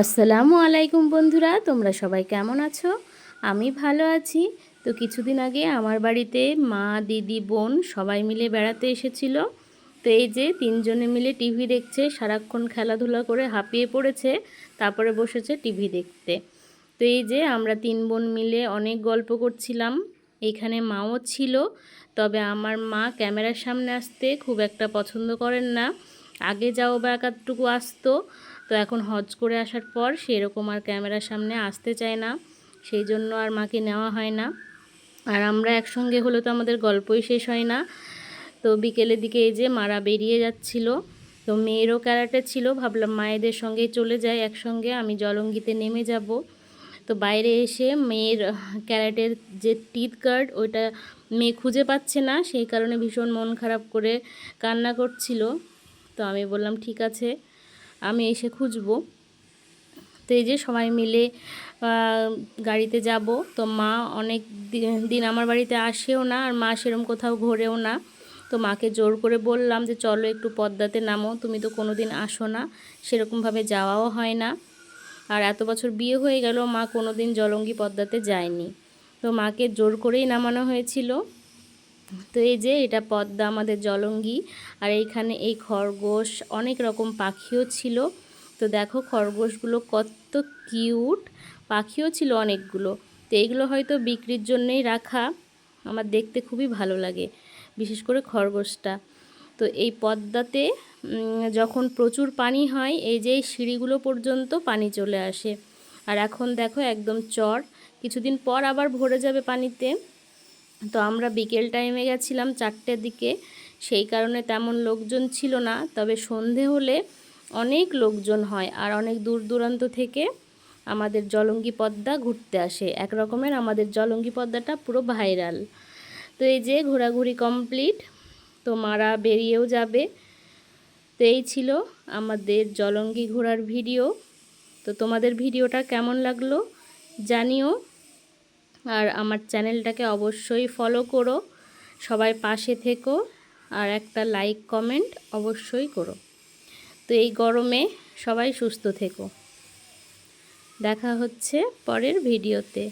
আসসালামু আলাইকুম বন্ধুরা, তোমরা সবাই কেমন আছো? আমি ভালো আছি। তো কিছুদিন আগে আমার বাড়িতে মা, দিদি, বোন সবাই মিলে বেড়াতে এসেছিল। তো এই যে তিনজনে মিলে টিভি দেখছে, সারাক্ষণ খেলাধুলা করে হাঁপিয়ে পড়েছে, তারপরে বসেছে টিভি দেখতে। তো এই যে আমরা তিন বোন মিলে অনেক গল্প করছিলাম। এইখানে মাও ছিল, তবে আমার মা ক্যামেরার সামনে আসতে খুব একটা পছন্দ করেন না। আগে যাও বা একাধটুকু আসতো, তো এখন হজ করে আসার পর সেরকম আর ক্যামেরার সামনে আসতে চায় না, সেই জন্য আর মাকে নেওয়া হয় না। আর আমরা একসঙ্গে হলে তো আমাদের গল্পই শেষ হয় না। তো বিকেলের দিকে এই যে মারা বেরিয়ে যাচ্ছিল, তো মেয়েরও ক্যারাটে ছিল, ভাবলাম মায়েদের সঙ্গেই চলে যাই একসঙ্গে, আমি জলঙ্গিতে নেমে যাব। তো বাইরে এসে মেয়ের ক্যারাটের যে টিথ গার্ড ওইটা মেয়ে খুঁজে পাচ্ছে না, সেই কারণে ভীষণ মন খারাপ করে কান্না করছিল। তো আমি বললাম ঠিক আছে, আমি এসে খুঁজবো। তো এই যে সবাই মিলে গাড়িতে যাব। তো মা অনেক দিন আমার বাড়িতে আসেও না, আর মা সেরকম কোথাও ঘোরেও না। তো মাকে জোর করে বললাম যে চলো একটু পদ্মাতে নামো, তুমি তো কোনো দিন আসো না, সেরকমভাবে যাওয়াও হয় না। আর এত বছর বিয়ে হয়ে গেল, মা কোনো দিন জলঙ্গি পদ্মাতে যায়নি। তো মাকে জোর করেই নামানো হয়েছিল। তো এই যে এটা পদ্মা, আমাদের জলঙ্গি। আর এইখানে এই খরগোশ, অনেক রকম পাখিও ছিল। তো দেখো খরগোশগুলো কত কিউট, পাখিও ছিল অনেকগুলো। তো এইগুলো হয়তো বিক্রির জন্যই রাখা, আমার দেখতে খুবই ভালো লাগে, বিশেষ করে খরগোশটা। তো এই পদ্মাতে যখন প্রচুর পানি হয়, এই যে সিঁড়িগুলো পর্যন্ত পানি চলে আসে। আর এখন দেখো একদম চর, কিছুদিন পর আবার ভরে যাবে পানিতে। তো আমরা বিকেল টাইমে গেছিলাম 4টের দিকে, সেই কারণে তেমন লোকজন ছিল না, তবে সন্ধে হলে অনেক লোকজন হয়। আর অনেক দূর দূরান্ত থেকে আমাদের জলঙ্গি পদ্মা ঘুরতে আসে, এক রকমের আমাদের জলঙ্গি পদ্মাটা পুরো ভাইরাল। তো এই যে ঘোরাঘুরি কমপ্লিট, তো মারা বেরিয়েও যাবে। তো এই ছিল আমাদের জলঙ্গি ঘোরার ভিডিও। তো তোমাদের ভিডিওটা কেমন লাগলো জানিও, আর আমার চ্যানেলটাকে অবশ্যই ফলো করো, সবাই পাশে থেকো, আর একটা লাইক কমেন্ট অবশ্যই করো। তো এই গরমে সবাই সুস্থ থেকো। দেখা হচ্ছে পরের ভিডিওতে।